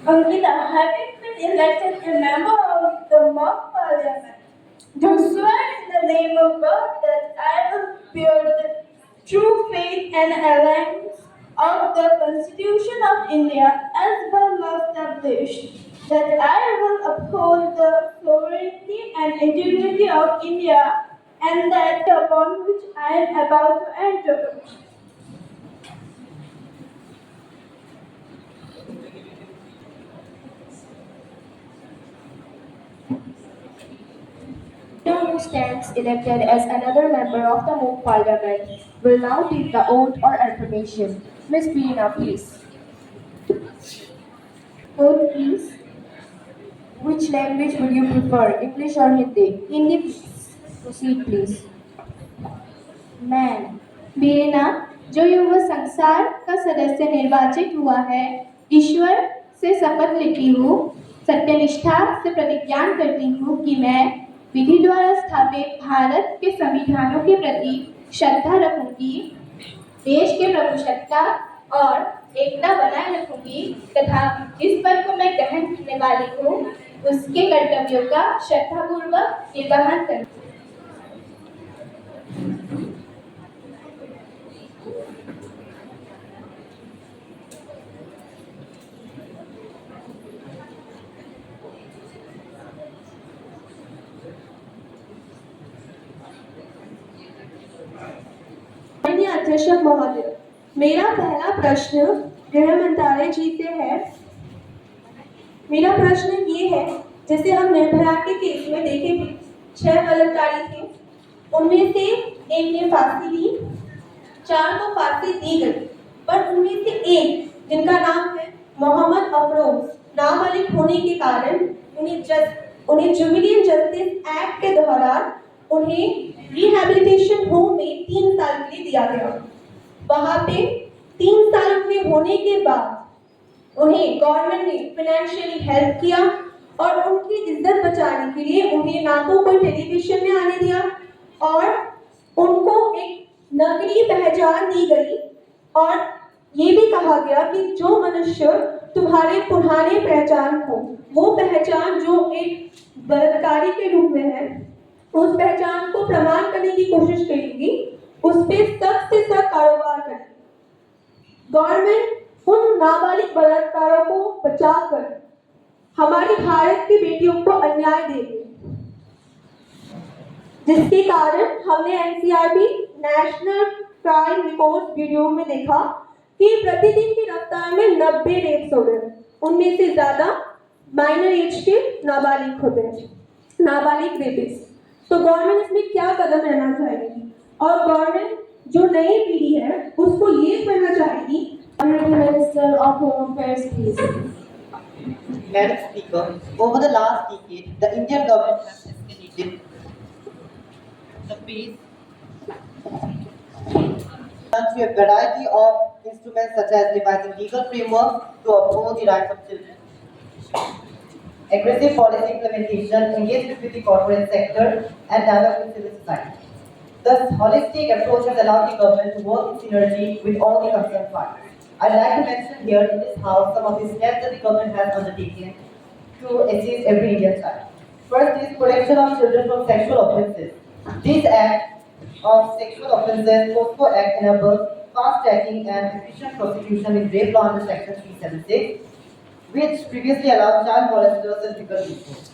Ankita, having been elected a member of the mock parliament, do swear in the name of God that I will bear the true faith and alliance of the Constitution of India as well established, that I will uphold the sovereignty and integrity of India and that upon which I am about to enter. Who stands elected as another member of the mock parliament will now take the oath or affirmation. Ms. Birina, please. Oath, please. Which language would you prefer, English or Hindi? Hindi, please. Proceed, please. मैं बीना जो युवा संसार का सदस्य निर्वाचित हुआ है ईश्वर से शपथ लेती हूँ सत्यनिष्ठा से प्रतिज्ञा करती हूँ कि मैं विधि द्वारा स्थापित भारत के संविधानों के प्रति श्रद्धा रखूंगी देश के प्रभुसत्ता और एकता बनाए रखूंगी तथा जिस पद को मैं ग्रहण करने वाली हूँ उसके कर्तव्यों का श्रद्धापूर्वक निर्वहन करूंगी माननीय अध्यक्ष महोदय, मेरा पहला प्रश्न गृह मंत्रालय जी से है। मेरा प्रश्न ये है, जैसे हम निर्भया के केस में देखे थे 6 बलात्कारी थे, उनमें से एक ने फांसी ली, 4 को फांसी दी गई, पर उनमें से एक जिनका नाम है मोहम्मद अफरोज नाबालिग होने के कारण उन्हें जुबिलियन जस्टिस एक्ट के दौरान उन्हें रिहैबिलिटेशन होम में 3 साल के लिए दिया गया। वहां पे 3 साल के होने के बाद उन्हें गवर्नमेंट ने फाइनेंशियली हेल्प किया और उनकी इज्जत बचाने के लिए उन्हें ना तो कोई टेलीविजन में आने दिया और उनको एक नकली पहचान दी गई और ये भी कहा गया कि जो मनुष्य तुम्हारे पुराने पहचान हो वो पहचान जो एक बलात्कारी के रूप में है उस पहचान को प्रमाण करने की कोशिश करेगी, उस पर सख्त से सख्त कारोबार करेगी। गवर्नमेंट उन नाबालिग बलात्कारों को बचाकर हमारी भारत की बेटियों को अन्याय देगी, जिसके कारण हमने NCRB national crime report video में देखा कि प्रतिदिन की रफ्तार में 90 रेप्स हो गए, उनमें से ज्यादा माइनर एज के नाबालिग होते हैं, नाबालिग रेपिस्ट। तो गवर्नमेंट इसमें क्या कदम लेना चाहेगी और गवर्नमेंट जो नई पीढ़ी है उसको ये कहना चाहेगी। Minister of Home Affairs, please. Madam Speaker, over the last decade, the Indian government has escalated the pace through a variety of instruments such as devising legal framework to uphold the rights of children, aggressive policy implementation, engagement with the corporate sector, and dialogue with civil society. This holistic approach has allowed the government to work in synergy with all the concerned parties. I'd like to mention here in this house some of the steps that the government has undertaken to assist every Indian child. First is protection of children from sexual offences. This Act of Sexual Offences, POSCO Act, enables fast-tracking and efficient prosecution in rape law under Section 376, which previously allowed child molesters and trigger victims.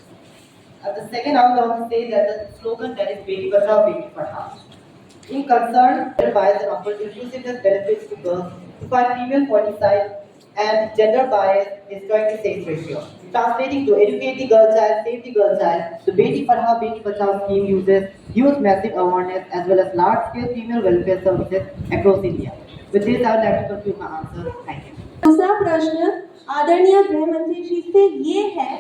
The second, I would want to say that the slogan that is Beti Bachao, Beti Padhao. In concern, advise and offer inclusiveness benefits to girls to fight female foeticide and gender bias destroying the sex ratio. Translating to educate the girl child, save the girl child, the Beti Padhao, Beti Bachao scheme uses huge massive awareness as well as large-scale female welfare services across India. With this, I would like to conclude my answer. Thank you. दूसरा प्रश्न आदरणीय गृह मंत्री जी से ये है,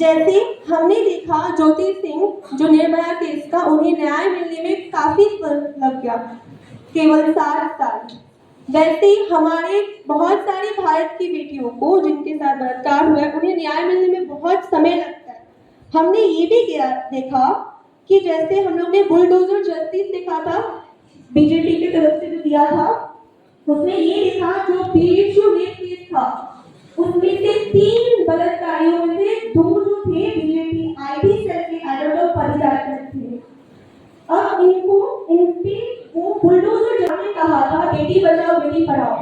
जैसे हमने देखा ज्योति सिंह जो निर्भया केस का उन्हें न्याय मिलने में काफी वक्त लग गया, केवल 7 साल। वैसे ही हमारे बहुत सारी भारत की बेटियों को जिनके साथ बलात्कार हुआ है उन्हें न्याय मिलने में बहुत समय लगता है। हमने ये भी देखा कि जैसे हम लोग ने बुलडोजर जस्टिस देखा था बीजेपी की तरफ से जो दिया था, उसमें ये देखा जो पीएचयू रेप केस था उसमें से 3 बलात्कारियों में से 2 जो थे बीजेपी आईटी सेल के एडल्ट परिचालक थे। अब इनके वो बुलडोजर जाने कहा था बेटी बचाओ बेटी पढ़ाओ।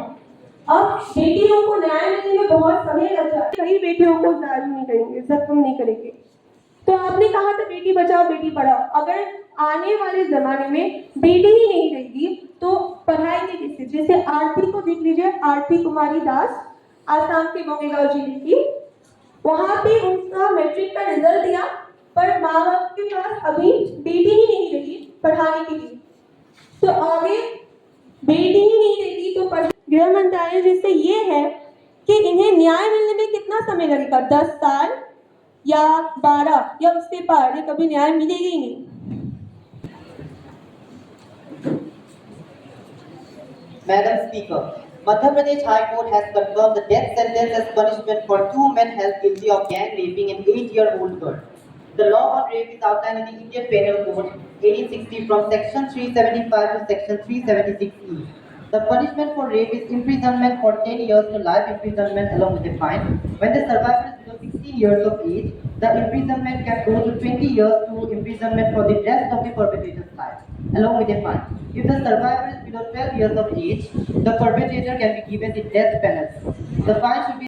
अब बेटियों को न्याय मिलने में बहुत समय लग जाता है, कई बेटियों को जारी नहीं करेंगे, जख्म नहीं करेंगे। तो आपने कहा था बेटी बचाओ बेटी पढ़ाओ, अगर आने वाले जमाने में बेटी ही नहीं रहेगी तो पढ़ाएंगे किससे? जैसे आरती को देख लीजिए, आरती कुमारी दास आसाम के बोंगईगांव जिले की, वहां पे उनका मैट्रिक का रिजल्ट दिया पर माँ बाप के पास अभी बेटी ही नहीं रही पढ़ाने के लिए। तो आगे बेटी ही नहीं रहती तो गृह मंत्रालय जिससे ये है कि इन्हें न्याय मिलने में कितना समय लगेगा, 10 साल या 12 या उससे पार, ये कभी न्याय मिलेगा ही नहीं। Madam Speaker, Madhya Pradesh High Court has confirmed the death sentence as punishment for 2 men held guilty of gang raping an 8-year-old girl. The law on rape is outlined in the Indian Penal Code 1860 from Section 375 to Section 376E. The punishment for rape is imprisonment for 10 years to life imprisonment along with a fine. When the survivor is below 16 years of age, the imprisonment can go to 20 years to imprisonment for the rest of the perpetrator's life, along with a fine. If the survivor is below 12 years of age, the perpetrator can be given the death penalty. The fine should be